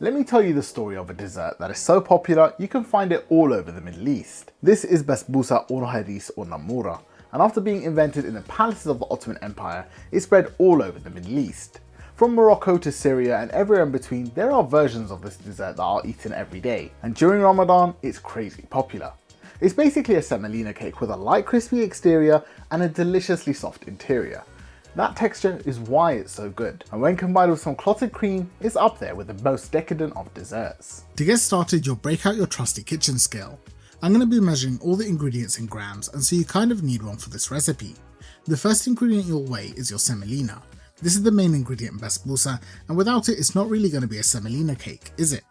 Let me tell you the story of a dessert that is so popular you can find it all over the Middle East. This is Basbousa or haris or namura, and after being invented in the palaces of the Ottoman Empire, it spread all over the Middle East. From Morocco to Syria and everywhere in between, there are versions of this dessert that are eaten every day, and during Ramadan, it's crazy popular. It's basically a semolina cake with a light crispy exterior and a deliciously soft interior. That texture is why it's so good, and when combined with some clotted cream, it's up there with the most decadent of desserts. To get started, you'll break out your trusty kitchen scale. I'm going to be measuring all the ingredients in grams, and so you kind of need one for this recipe. The first ingredient you'll weigh is your semolina. This is the main ingredient in basbousa, and without it, it's not really going to be a semolina cake, is it?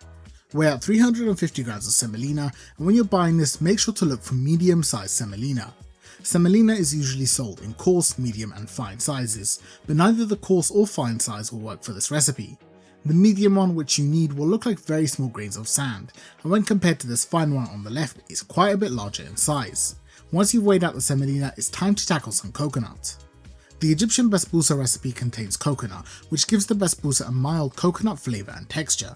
Weigh out 350 grams of semolina, and when you're buying this, make sure to look for medium-sized semolina. Semolina is usually sold in coarse, medium and fine sizes, but neither the coarse or fine size will work for this recipe. The medium one which you need will look like very small grains of sand, and when compared to this fine one on the left, it's quite a bit larger in size. Once you've weighed out the semolina, it's time to tackle some coconut. The Egyptian basbousa recipe contains coconut, which gives the basbousa a mild coconut flavour and texture.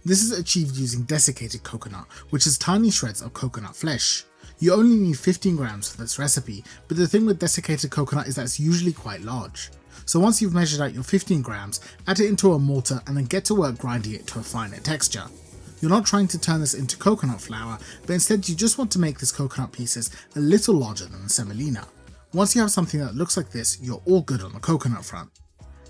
This is achieved using desiccated coconut, which is tiny shreds of coconut flesh. You only need 15 grams for this recipe, but the thing with desiccated coconut is that it's usually quite large. So once you've measured out your 15 grams, add it into a mortar and then get to work grinding it to a finer texture. You're not trying to turn this into coconut flour, but instead you just want to make these coconut pieces a little larger than the semolina. Once you have something that looks like this, you're all good on the coconut front.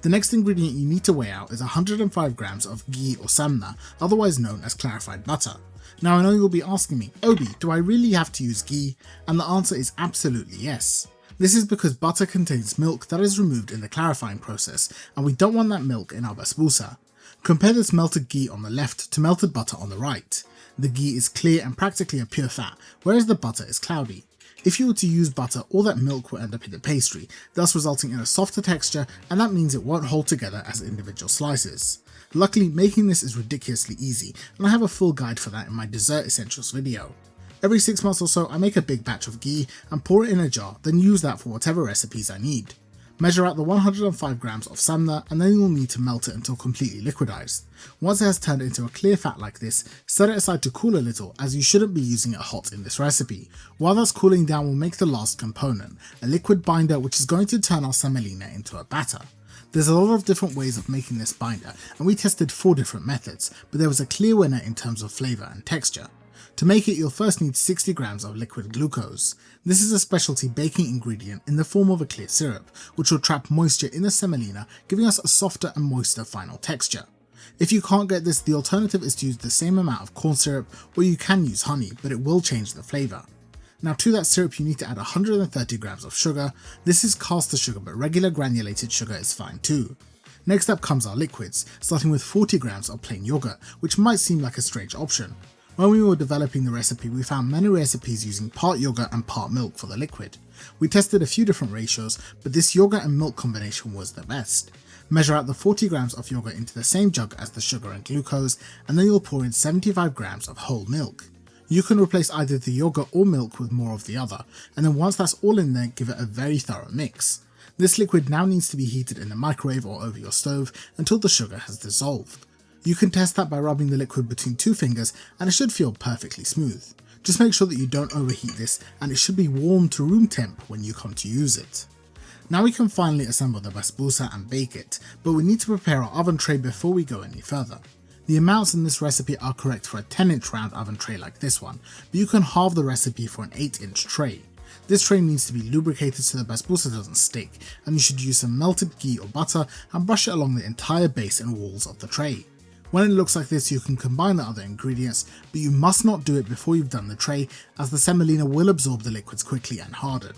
The next ingredient you need to weigh out is 105 grams of ghee or samna, otherwise known as clarified butter. Now I know you'll be asking me, Obi, do I really have to use ghee? And the answer is absolutely yes. This is because butter contains milk that is removed in the clarifying process, and we don't want that milk in our basbousa. Compare this melted ghee on the left to melted butter on the right. The ghee is clear and practically a pure fat, whereas the butter is cloudy. If you were to use butter, all that milk will end up in the pastry, thus resulting in a softer texture, and that means it won't hold together as individual slices. Luckily, making this is ridiculously easy, and I have a full guide for that in my dessert essentials video. Every 6 months or so I make a big batch of ghee and pour it in a jar, then use that for whatever recipes I need. Measure out the 105 grams of samna and then you'll need to melt it until completely liquidized. Once it has turned into a clear fat like this, set it aside to cool a little as you shouldn't be using it hot in this recipe. While that's cooling down, we'll make the last component, a liquid binder which is going to turn our semolina into a batter. There's a lot of different ways of making this binder and we tested 4 different methods, but there was a clear winner in terms of flavour and texture. To make it, you'll first need 60 grams of liquid glucose. This is a specialty baking ingredient in the form of a clear syrup, which will trap moisture in the semolina, giving us a softer and moister final texture. If you can't get this, the alternative is to use the same amount of corn syrup, or you can use honey, but it will change the flavour. Now to that syrup you need to add 130 grams of sugar. This is caster sugar, but regular granulated sugar is fine too. Next up comes our liquids, starting with 40 grams of plain yogurt, which might seem like a strange option. When we were developing the recipe, we found many recipes using part yogurt and part milk for the liquid. We tested a few different ratios, but this yogurt and milk combination was the best. Measure out the 40 grams of yogurt into the same jug as the sugar and glucose, and then you'll pour in 75 grams of whole milk. You can replace either the yogurt or milk with more of the other, and then once that's all in there, give it a very thorough mix. This liquid now needs to be heated in the microwave or over your stove until the sugar has dissolved. You can test that by rubbing the liquid between 2 fingers and it should feel perfectly smooth. Just make sure that you don't overheat this and it should be warm to room temp when you come to use it. Now we can finally assemble the basbousa and bake it, but we need to prepare our oven tray before we go any further. The amounts in this recipe are correct for a 10-inch round oven tray like this one, but you can halve the recipe for an 8-inch tray. This tray needs to be lubricated so the basbousa doesn't stick, and you should use some melted ghee or butter and brush it along the entire base and walls of the tray. When it looks like this, you can combine the other ingredients, but you must not do it before you've done the tray, as the semolina will absorb the liquids quickly and harden.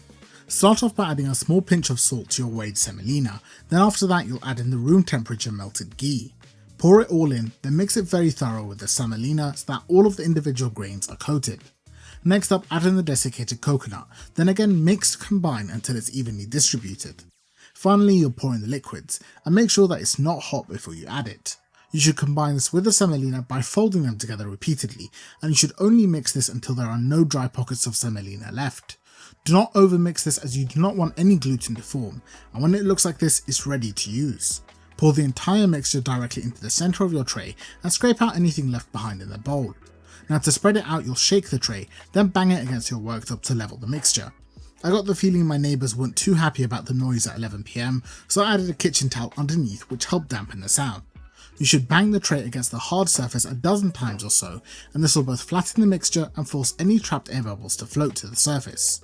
Start off by adding a small pinch of salt to your weighed semolina, then after that you'll add in the room temperature melted ghee. Pour it all in, then mix it very thorough with the semolina so that all of the individual grains are coated. Next up, add in the desiccated coconut, then again mix to combine until it's evenly distributed. Finally, you'll pour in the liquids, and make sure that it's not hot before you add it. You should combine this with the semolina by folding them together repeatedly, and you should only mix this until there are no dry pockets of semolina left. Do not overmix this as you do not want any gluten to form, and when it looks like this, it's ready to use. Pour the entire mixture directly into the center of your tray and scrape out anything left behind in the bowl. Now to spread it out, you'll shake the tray, then bang it against your worktop to level the mixture. I got the feeling my neighbours weren't too happy about the noise at 11 PM, so I added a kitchen towel underneath which helped dampen the sound. You should bang the tray against the hard surface a dozen times or so, and this will both flatten the mixture and force any trapped air bubbles to float to the surface.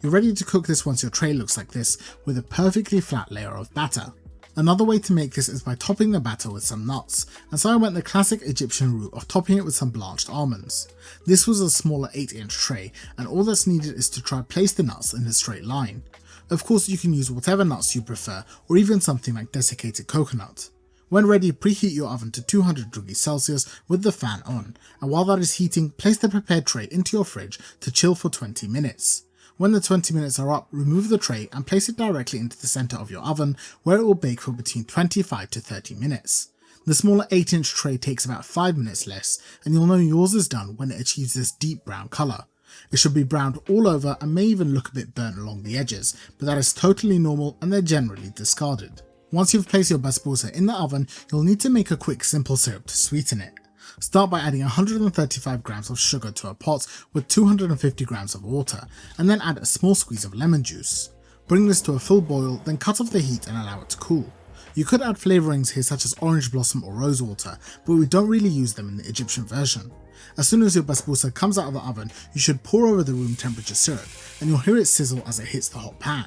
You're ready to cook this once your tray looks like this, with a perfectly flat layer of batter. Another way to make this is by topping the batter with some nuts, and so I went the classic Egyptian route of topping it with some blanched almonds. This was a smaller 8-inch tray, and all that's needed is to try place the nuts in a straight line. Of course you can use whatever nuts you prefer, or even something like desiccated coconut. When ready, preheat your oven to 200 degrees Celsius with the fan on, and while that is heating, place the prepared tray into your fridge to chill for 20 minutes. When the 20 minutes are up, remove the tray and place it directly into the center of your oven, where it will bake for between 25 to 30 minutes. The smaller 8-inch tray takes about 5 minutes less, and you'll know yours is done when it achieves this deep brown colour. It should be browned all over and may even look a bit burnt along the edges, but that is totally normal and they're generally discarded. Once you've placed your basbousa in the oven, you'll need to make a quick simple syrup to sweeten it. Start by adding 135 grams of sugar to a pot with 250 grams of water, and then add a small squeeze of lemon juice. Bring this to a full boil, then cut off the heat and allow it to cool. You could add flavourings here such as orange blossom or rose water, but we don't really use them in the Egyptian version. As soon as your basbousa comes out of the oven, you should pour over the room temperature syrup, and you'll hear it sizzle as it hits the hot pan.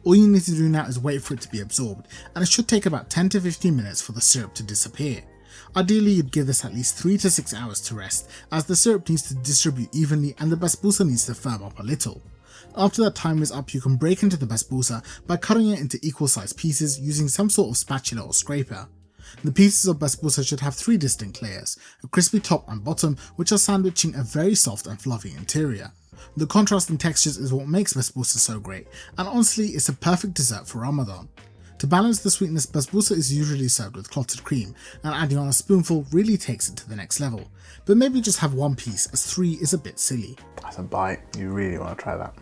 All you need to do now is wait for it to be absorbed, and it should take about 10 to 15 minutes for the syrup to disappear. Ideally you'd give this at least 3 to 6 hours to rest, as the syrup needs to distribute evenly and the basbousa needs to firm up a little. After that time is up, you can break into the basbousa by cutting it into equal sized pieces using some sort of spatula or scraper. The pieces of basbousa should have 3 distinct layers, a crispy top and bottom which are sandwiching a very soft and fluffy interior. The contrast in textures is what makes basbousa so great, and honestly it's a perfect dessert for Ramadan. To balance the sweetness, basbousa is usually served with clotted cream, and adding on a spoonful really takes it to the next level, but maybe just have 1 piece as 3 is a bit silly. That's a bite, you really want to try that.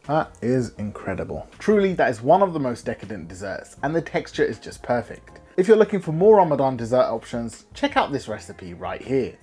That is incredible. Truly, that is one of the most decadent desserts, and the texture is just perfect. If you're looking for more Ramadan dessert options, check out this recipe right here.